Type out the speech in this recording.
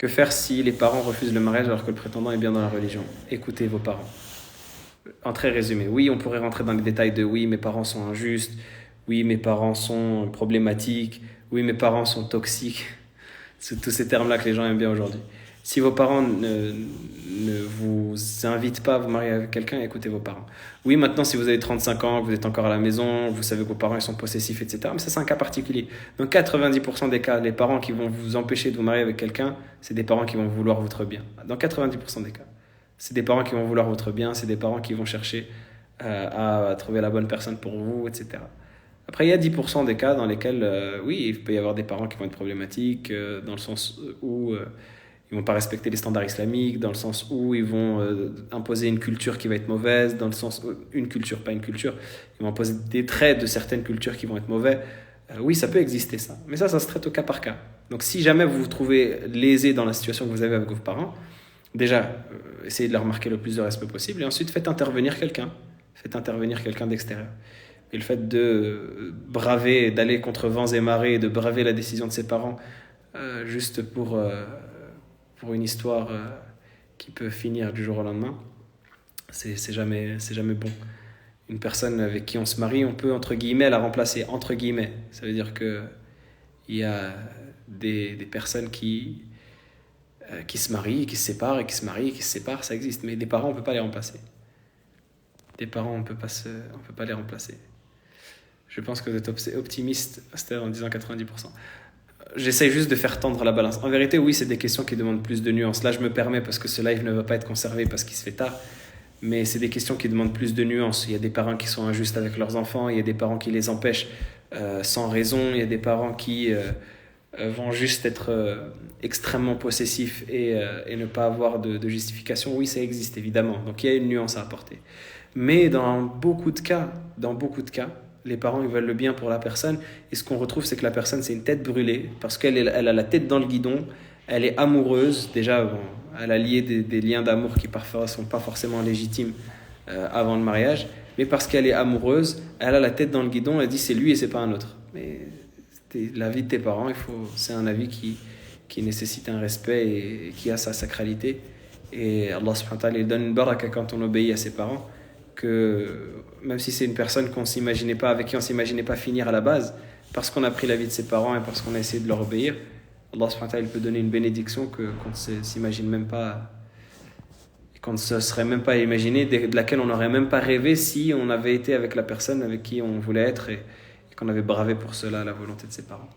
Que faire si les parents refusent le mariage alors que le prétendant est bien dans la religion? Écoutez vos parents. En très résumé, oui, on pourrait rentrer dans les détails de oui, mes parents sont injustes, oui, mes parents sont problématiques, oui, mes parents sont toxiques. C'est tous ces termes-là que les gens aiment bien aujourd'hui. Si vos parents ne vous invitent pas à vous marier avec quelqu'un, écoutez vos parents. Oui, maintenant, si vous avez 35 ans, que vous êtes encore à la maison, vous savez que vos parents ils sont possessifs, etc. Mais ça, c'est un cas particulier. Dans 90% des cas, les parents qui vont vous empêcher de vous marier avec quelqu'un, c'est des parents qui vont vouloir votre bien. Dans 90% des cas. C'est des parents qui vont vouloir votre bien, c'est des parents qui vont chercher à trouver la bonne personne pour vous, etc. Après, il y a 10% des cas dans lesquels, oui, il peut y avoir des parents qui vont être problématiques, dans le sens où ils vont pas respecter les standards islamiques, dans le sens où ils vont imposer une culture qui va être mauvaise, dans le sens une culture, pas une culture, ils vont imposer des traits de certaines cultures qui vont être mauvais. Oui, ça peut exister ça, mais ça se traite au cas par cas. Donc si jamais vous vous trouvez lésé dans la situation que vous avez avec vos parents, déjà, essayez de leur marquer le plus de respect possible, et ensuite faites intervenir quelqu'un. Faites intervenir quelqu'un d'extérieur. Et le fait de braver, d'aller contre vents et marées, de braver la décision de ses parents, juste pour une histoire qui peut finir du jour au lendemain, c'est jamais bon. Une personne avec qui on se marie, on peut, entre guillemets, la remplacer. Entre guillemets. Ça veut dire qu'il y a des personnes qui se marient, qui se séparent, et qui se marient, et qui se séparent, ça existe. Mais des parents, on ne peut pas les remplacer. Des parents, on ne peut pas les remplacer. Je pense que vous êtes optimiste, c'est-à-dire en disant 90%. J'essaie juste de faire tendre la balance. En vérité, oui, c'est des questions qui demandent plus de nuances. Là, je me permets parce que ce live ne va pas être conservé parce qu'il se fait tard. Mais c'est des questions qui demandent plus de nuances. Il y a des parents qui sont injustes avec leurs enfants. Il y a des parents qui les empêchent sans raison. Il y a des parents qui vont juste être extrêmement possessifs et ne pas avoir de justification. Oui, ça existe, évidemment. Donc, il y a une nuance à apporter. Mais dans beaucoup de cas, les parents ils veulent le bien pour la personne et ce qu'on retrouve c'est que la personne c'est une tête brûlée parce qu'elle a la tête dans le guidon, elle est amoureuse, déjà bon, elle a lié des liens d'amour qui parfois sont pas forcément légitimes avant le mariage, mais parce qu'elle est amoureuse, elle a la tête dans le guidon, elle dit c'est lui et c'est pas un autre. Mais l'avis de tes parents, c'est un avis qui nécessite un respect et qui a sa sacralité et Allah subhanahu wa ta'ala il donne une baraka quand on obéit à ses parents, que même si c'est une personne avec qui on s'imaginait pas finir à la base, parce qu'on a pris la vie de ses parents et parce qu'on a essayé de leur obéir, Allah subhanahu wa ta'ala peut donner une bénédiction qu'on ne s'imagine même pas, qu'on ne se serait même pas imaginé, de laquelle on n'aurait même pas rêvé si on avait été avec la personne avec qui on voulait être et qu'on avait bravé pour cela la volonté de ses parents.